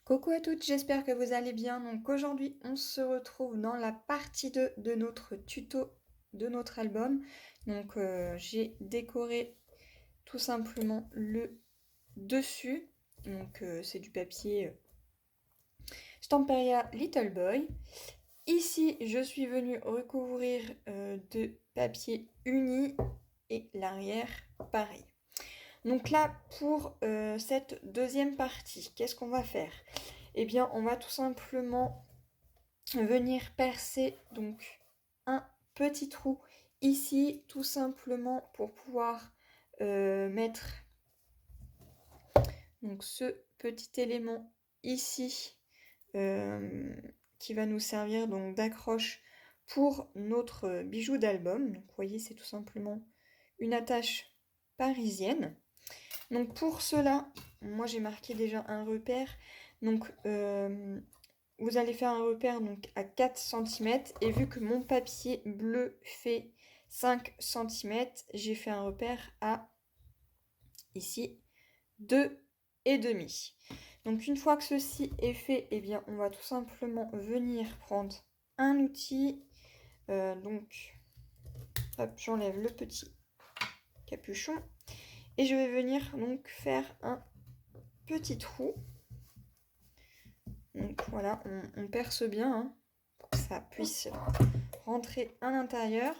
Coucou à toutes, j'espère que vous allez bien. Donc aujourd'hui, on se retrouve dans la partie 2 de notre tuto de notre album. Donc j'ai décoré tout simplement le dessus. Donc c'est du papier Stamperia Little Boy. Ici, je suis venue recouvrir de papier uni et l'arrière pareil. Donc là, pour cette deuxième partie, qu'est-ce qu'on va faire? Eh bien, on va tout simplement venir percer donc un petit trou ici, tout simplement pour pouvoir mettre donc ce petit élément ici qui va nous servir donc d'accroche pour notre bijou d'album. Donc vous voyez, c'est tout simplement une attache parisienne. Donc pour cela, moi j'ai marqué déjà un repère. Donc vous allez faire un repère donc à 4 cm. Et vu que mon papier bleu fait 5 cm, j'ai fait un repère à ici 2,5. Donc une fois que ceci est fait, eh bien on va tout simplement venir prendre un outil. Donc hop, j'enlève le petit capuchon. Et je vais venir donc faire un petit trou. Donc voilà, on perce bien hein, pour que ça puisse rentrer à l'intérieur.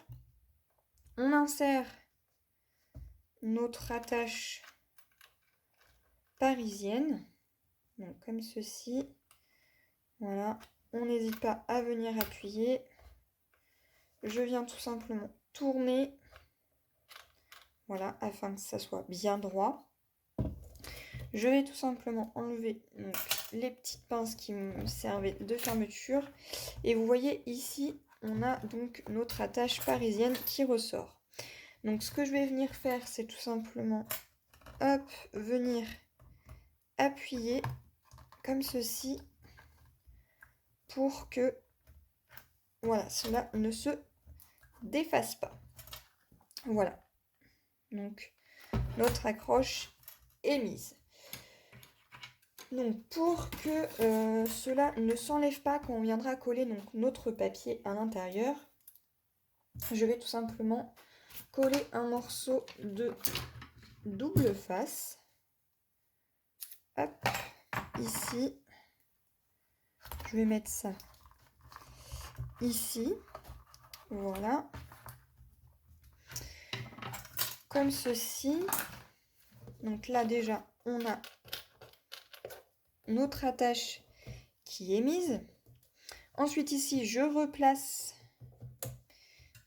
On insère notre attache parisienne, donc comme ceci. Voilà, on n'hésite pas à venir appuyer. Je viens tout simplement tourner, voilà, afin que ça soit bien droit. Je vais tout simplement enlever donc, les petites pinces qui me servaient de fermeture. Et vous voyez ici, on a donc notre attache parisienne qui ressort. Donc ce que je vais venir faire, c'est tout simplement, hop, venir appuyer comme ceci pour que, voilà, cela ne se défasse pas. Voilà. Donc notre accroche est mise. Donc pour que cela ne s'enlève pas quand on viendra coller donc, notre papier à l'intérieur, je vais tout simplement coller un morceau de double face. Hop, ici. Je vais mettre ça ici. Voilà. Comme ceci. Donc là déjà, on a notre attache qui est mise. Ensuite ici, je replace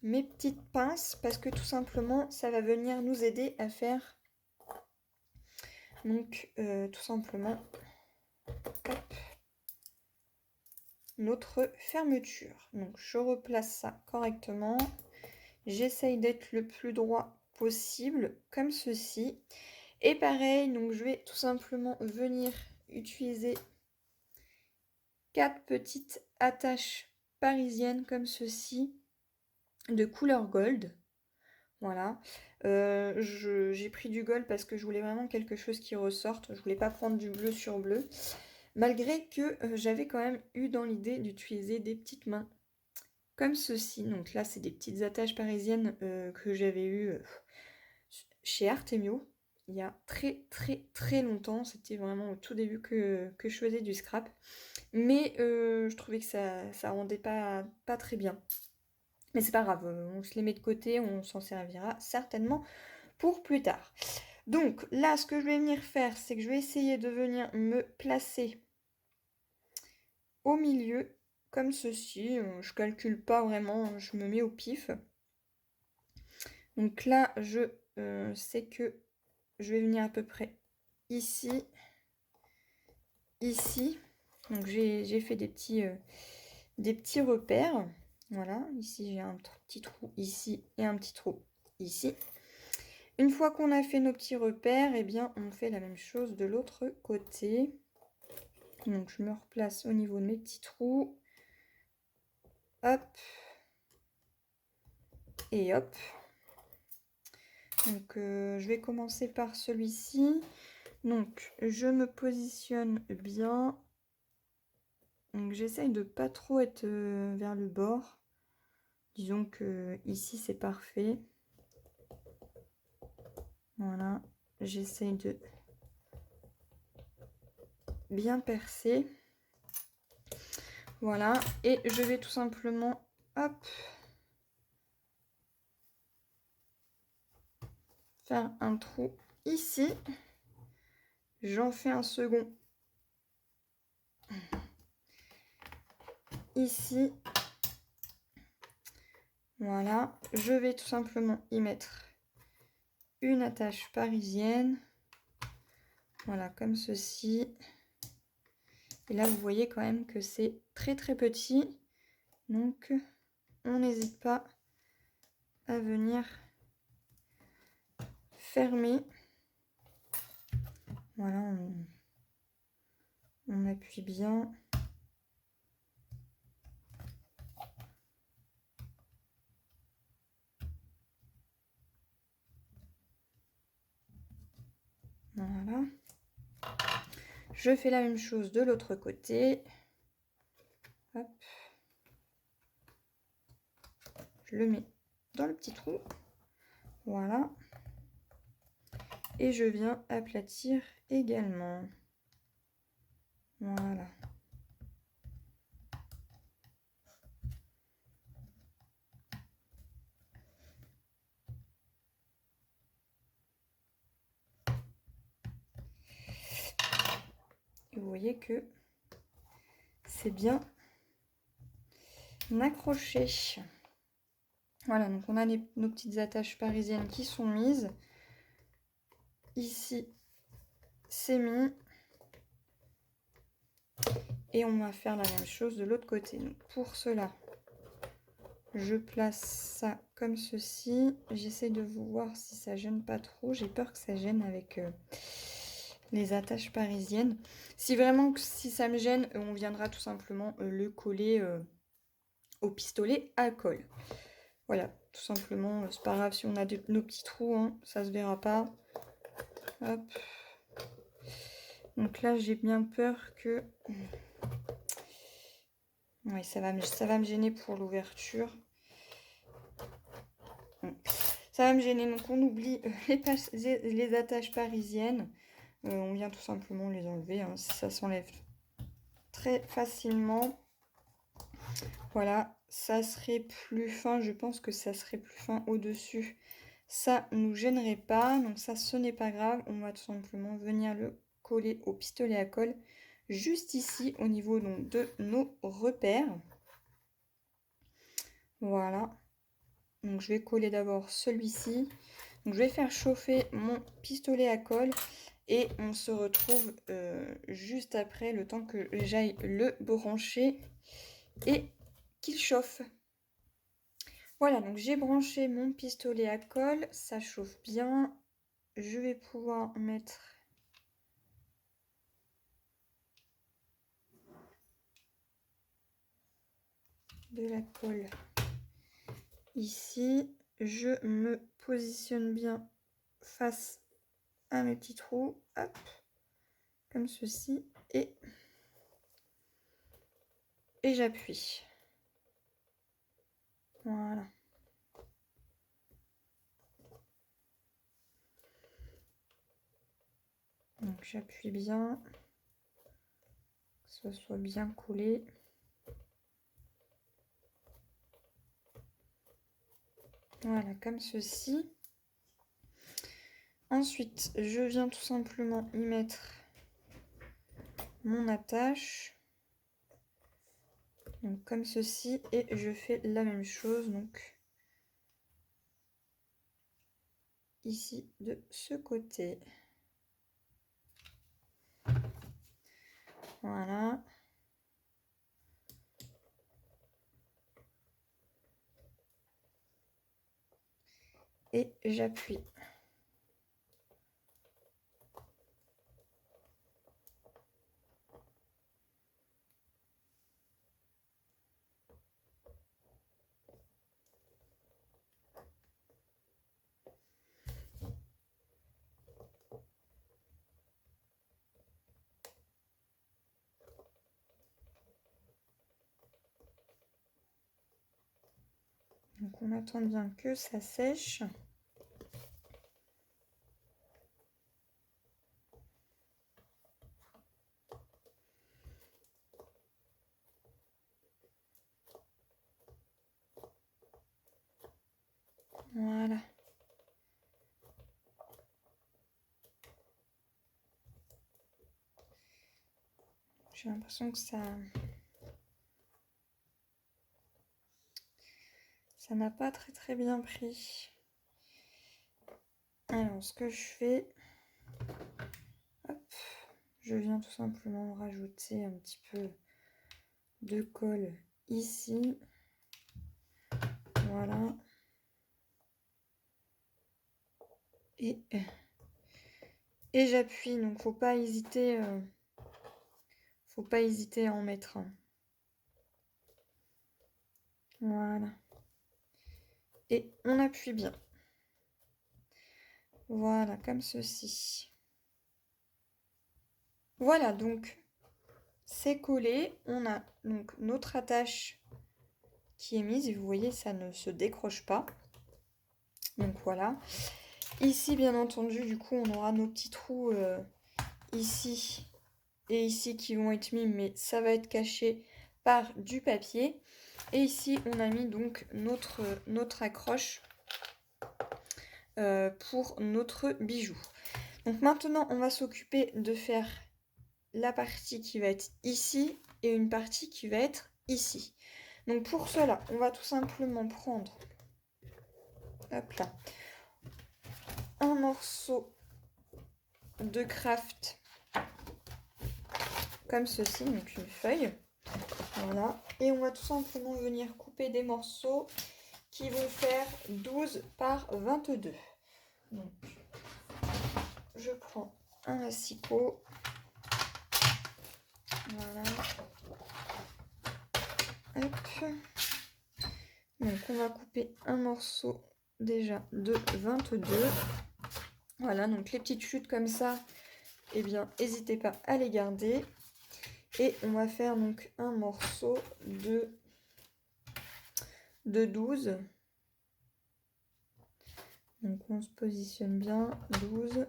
mes petites pinces parce que tout simplement, ça va venir nous aider à faire donc tout simplement hop, notre fermeture. Donc je replace ça correctement. J'essaye d'être le plus droit possible comme ceci. Et pareil, donc je vais tout simplement venir utiliser 4 petites attaches parisiennes comme ceci de couleur gold. Voilà. J'ai pris du gold parce que je voulais vraiment quelque chose qui ressorte. Je voulais pas prendre du bleu sur bleu. Malgré que j'avais quand même eu dans l'idée d'utiliser des petites mains comme ceci. Donc là, c'est des petites attaches parisiennes que j'avais eues chez Artemio. Il y a très longtemps, c'était vraiment au tout début que je faisais du scrap. Mais je trouvais que ça rendait pas très bien. Mais c'est pas grave, on se les met de côté, on s'en servira certainement pour plus tard. Donc là, ce que je vais venir faire, c'est que je vais essayer de venir me placer au milieu, comme ceci. Je calcule pas vraiment, je me mets au pif. Donc là, je sais que je vais venir à peu près ici, ici. Donc j'ai fait des petits repères. Voilà, ici j'ai un petit trou ici et un petit trou ici. Une fois qu'on a fait nos petits repères, eh bien on fait la même chose de l'autre côté. Donc je me replace au niveau de mes petits trous. Hop. Et hop. Donc je vais commencer par celui-ci. Donc je me positionne bien. Donc j'essaye de pas trop être vers le bord. Disons que ici c'est parfait. Voilà, j'essaye de bien percer. Voilà, et je vais tout simplement, hop, faire un trou ici. J'en fais un second ici. Voilà, je vais tout simplement y mettre une attache parisienne. Voilà, comme ceci. Et là, vous voyez quand même que c'est très très petit. Donc, on n'hésite pas à venir fermer. Voilà, on appuie bien. Voilà. Je fais la même chose de l'autre côté. Hop. Je le mets dans le petit trou. Voilà. Et je viens aplatir également. Voilà. Et vous voyez que c'est bien accroché. Voilà, donc on a nos petites attaches parisiennes qui sont mises. Ici, c'est mis. Et on va faire la même chose de l'autre côté. Donc pour cela, je place ça comme ceci. J'essaie de voir si ça gêne pas trop. J'ai peur que ça gêne avec les attaches parisiennes. Si vraiment, si ça me gêne, on viendra tout simplement le coller au pistolet à colle. Voilà, tout simplement, c'est pas grave si on a nos petits trous, hein, ça se verra pas. Hop. Donc là, j'ai bien peur que... Oui, ça va me gêner pour l'ouverture. Ça va me gêner, donc on oublie les attaches parisiennes. On vient tout simplement les enlever, hein, ça s'enlève très facilement. Voilà, ça serait plus fin, je pense que ça serait plus fin au-dessus. Ça nous gênerait pas, donc ça ce n'est pas grave. On va tout simplement venir le coller au pistolet à colle juste ici au niveau donc, de nos repères. Voilà. Donc je vais coller d'abord celui-ci. Donc je vais faire chauffer mon pistolet à colle et on se retrouve juste après, le temps que j'aille le brancher et qu'il chauffe. Voilà, donc j'ai branché mon pistolet à colle, ça chauffe bien. Je vais pouvoir mettre de la colle ici. Je me positionne bien face à mes petits trous, hop, comme ceci, et j'appuie. Voilà. Donc j'appuie bien, que ce soit bien collé. Voilà, comme ceci. Ensuite, je viens tout simplement y mettre mon attache. Donc comme ceci, et je fais la même chose donc ici de ce côté. Voilà. Et j'appuie. Donc on attend bien que ça sèche. Voilà. J'ai l'impression que ça n'a pas très bien pris. Alors ce que je fais, hop, je viens tout simplement rajouter un petit peu de colle ici. Voilà. Et j'appuie, donc faut pas hésiter à en mettre un. Voilà. Et on appuie bien. Voilà, comme ceci. Voilà, donc c'est collé. On a donc notre attache qui est mise. Et vous voyez, ça ne se décroche pas. Donc voilà. Ici, bien entendu, du coup, on aura nos petits trous ici et ici qui vont être mis, mais ça va être caché par du papier. Et ici, on a mis donc notre accroche pour notre bijou. Donc maintenant, on va s'occuper de faire la partie qui va être ici et une partie qui va être ici. Donc pour cela, on va tout simplement prendre, hop là, un morceau de craft comme ceci, donc une feuille. Voilà. Et on va tout simplement venir couper des morceaux qui vont faire 12 par 22. Donc, je prends un asticot. Voilà. Hop. Donc, on va couper un morceau déjà de 22. Voilà, donc les petites chutes comme ça, eh bien, n'hésitez pas à les garder. Et on va faire donc un morceau de 12. Donc on se positionne bien, 12.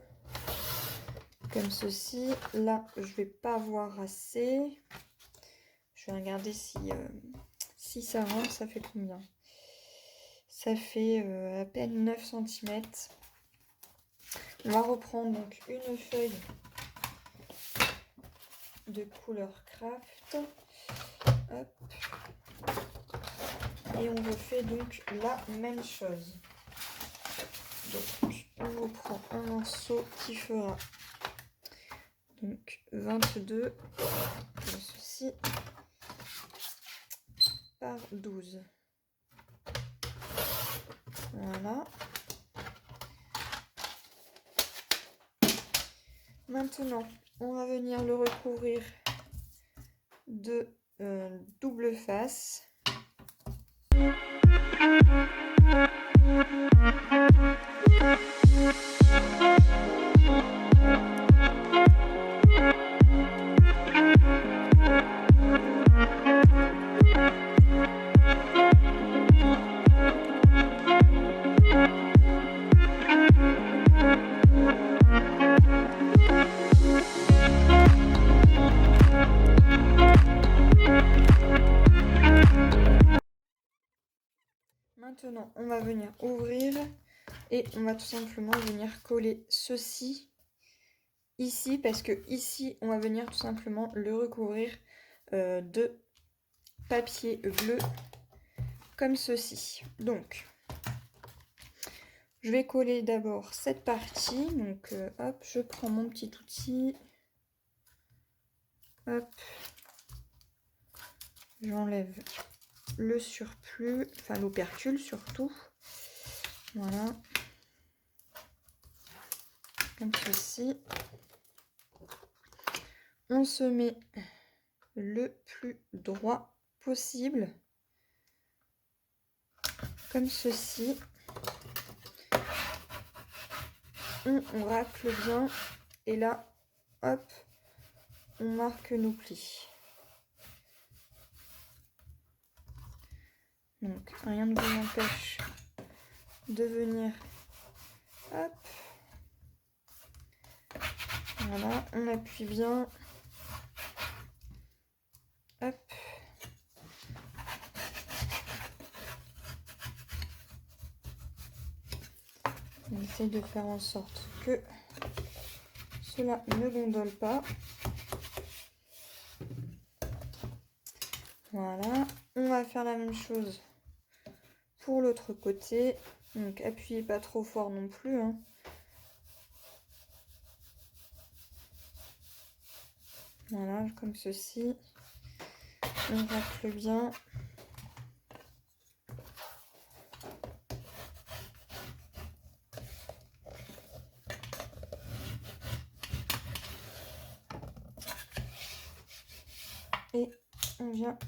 Comme ceci. Là, je vais pas voir assez. Je vais regarder si ça rentre. Ça fait combien? Ça fait à peine 9 cm. On va reprendre donc une feuille de couleur craft. Hop. Et on refait donc la même chose. Donc on reprend un morceau qui fera donc 22 comme ceci par 12. Voilà. Maintenant, on va venir le recouvrir de double face. Maintenant, on va venir ouvrir et on va tout simplement venir coller ceci ici parce que ici, on va venir tout simplement le recouvrir de papier bleu comme ceci. Donc, je vais coller d'abord cette partie. Donc, hop, je prends mon petit outil. Hop, j'enlève le surplus, enfin l'opercule surtout. Voilà. Comme ceci. On se met le plus droit possible. Comme ceci. On racle bien. Et là, hop, on marque nos plis. Donc rien ne vous empêche de venir, hop, voilà, on appuie bien, hop, on essaye de faire en sorte que cela ne gondole pas. Voilà, on va faire la même chose pour l'autre côté. Donc appuyez pas trop fort non plus, hein. Voilà, comme ceci. On racle bien. Et on vient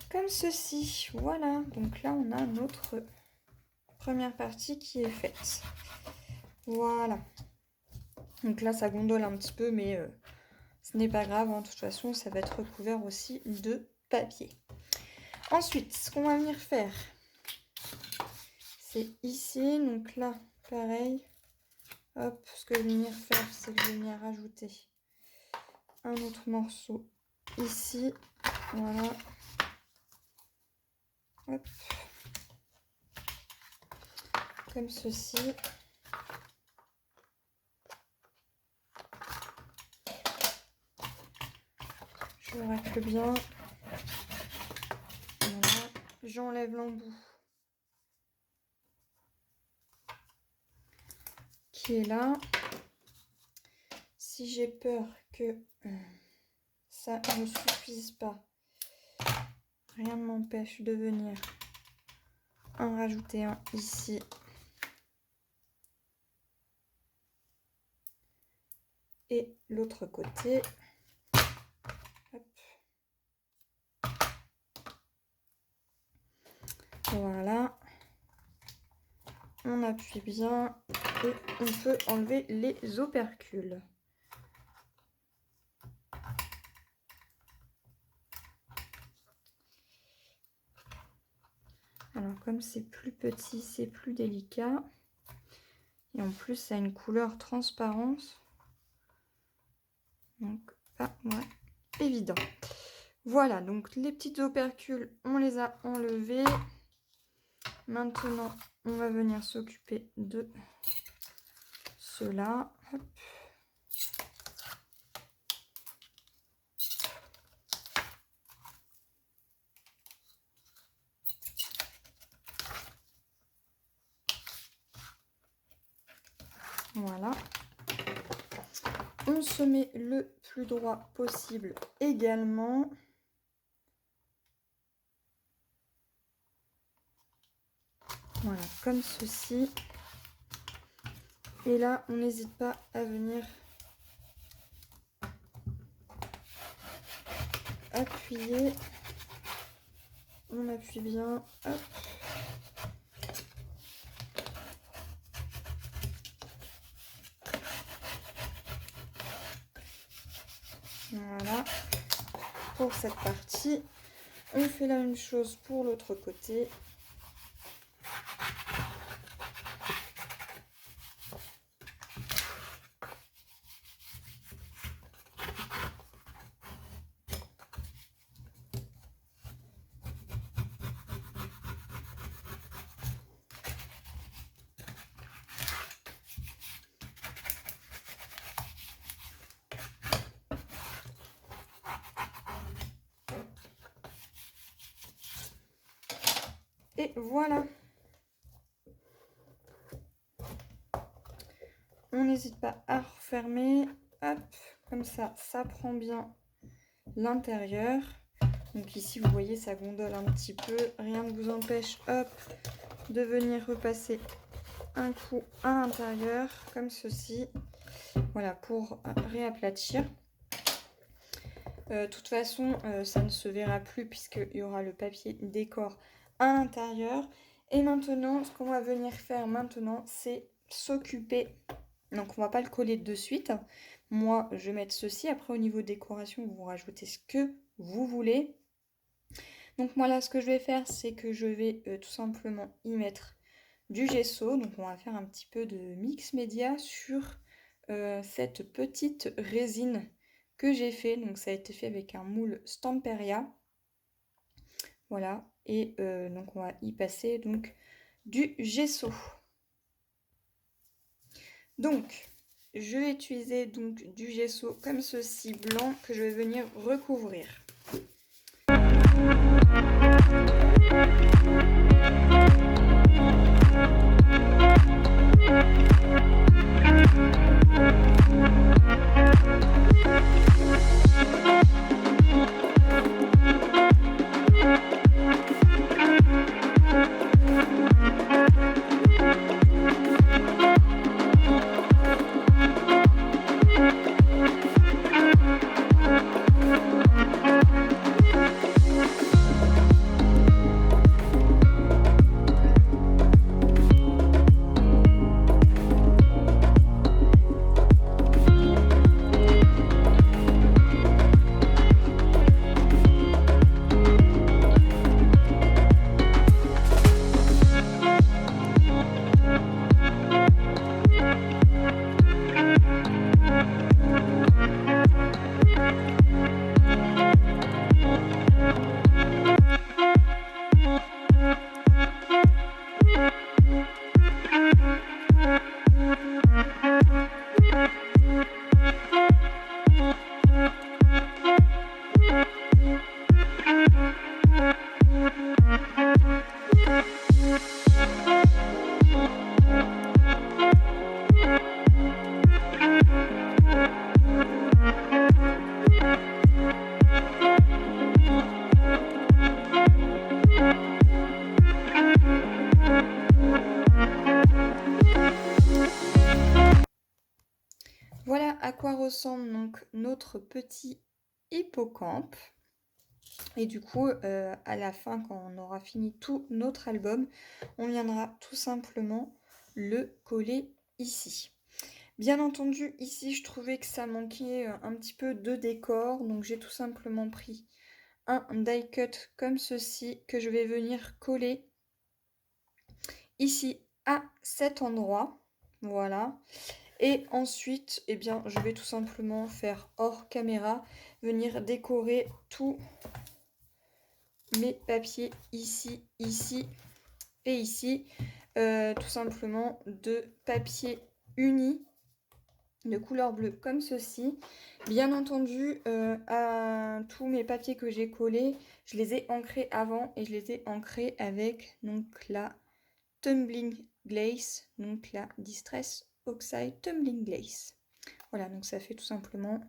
comme ceci. Voilà, donc là on a notre première partie qui est faite. Voilà. Donc là ça gondole un petit peu, mais ce n'est pas grave, hein. De toute façon ça va être recouvert aussi de papier. Ensuite, ce qu'on va venir faire, c'est ici. Donc là, pareil. Hop, ce que je vais venir faire, c'est que je vais venir rajouter un autre morceau ici. Voilà. Hop. Comme ceci. Je racle bien. Voilà. J'enlève l'embout qui est là. Si j'ai peur que ça ne suffise pas, rien ne m'empêche de venir en rajouter un ici. Et l'autre côté. Hop. Voilà. On appuie bien et on peut enlever les opercules. Alors comme c'est plus petit, c'est plus délicat. Et en plus, ça a une couleur transparente. Donc, pas évident. Voilà, donc les petites opercules, on les a enlevées. Maintenant, on va venir s'occuper de cela. Hop. Voilà. On se met le plus droit possible également. Voilà, comme ceci. Et là, on n'hésite pas à venir appuyer. On appuie bien. Hop. Voilà. Pour cette partie, on fait la même chose pour l'autre côté. Et voilà. On n'hésite pas à refermer. Hop, comme ça prend bien l'intérieur. Donc ici, vous voyez, ça gondole un petit peu. Rien ne vous empêche, hop, de venir repasser un coup à l'intérieur, comme ceci. Voilà, pour réaplatir. De toute façon, ça ne se verra plus puisqu'il y aura le papier décor à l'intérieur. Et maintenant, ce qu'on va venir faire maintenant, c'est s'occuper. Donc, on va pas le coller de suite, Moi, je vais mettre ceci. Après, au niveau décoration, vous rajoutez ce que vous voulez. Donc moi là, ce que je vais faire, c'est que je vais tout simplement y mettre du gesso. Donc on va faire un petit peu de mix média sur cette petite résine que j'ai fait. Donc ça a été fait avec un moule Stamperia. Voilà. Et donc on va y passer donc du gesso. Donc je vais utiliser donc du gesso comme ceci blanc que je vais venir recouvrir. Voilà à quoi ressemble donc notre petit hippocampe. Et du coup, à la fin, quand on aura fini tout notre album, on viendra tout simplement le coller ici. Bien entendu, ici, je trouvais que ça manquait un petit peu de décor. Donc, j'ai tout simplement pris un die cut comme ceci que je vais venir coller ici à cet endroit. Voilà. Et ensuite, eh bien, je vais tout simplement faire hors caméra, venir décorer tous mes papiers ici, ici et ici. Tout simplement de papier uni de couleur bleue comme ceci. Bien entendu, à tous mes papiers que j'ai collés, je les ai ancrés avant et je les ai ancrés avec donc la Tumbling Glaze, donc la Distress Oxide Tumbling Glaze. Voilà, donc ça fait tout simplement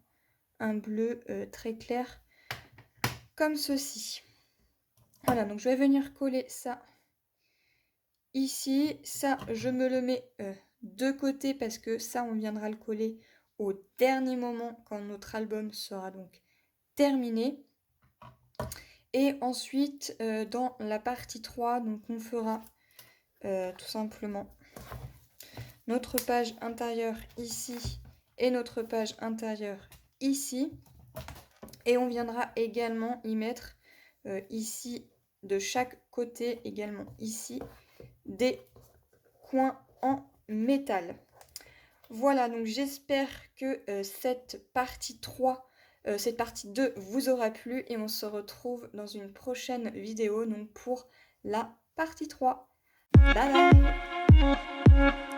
un bleu très clair comme ceci. Voilà, donc je vais venir coller ça ici. Ça, je me le mets de côté parce que ça, on viendra le coller au dernier moment quand notre album sera donc terminé. Et ensuite, dans la partie 3, donc on fera tout simplement notre page intérieure ici et notre page intérieure ici. Et on viendra également y mettre ici de chaque côté, également ici, des coins en métal. Voilà, donc j'espère que cette partie 3, cette partie 2 vous aura plu et on se retrouve dans une prochaine vidéo donc pour la partie 3. Bye bye.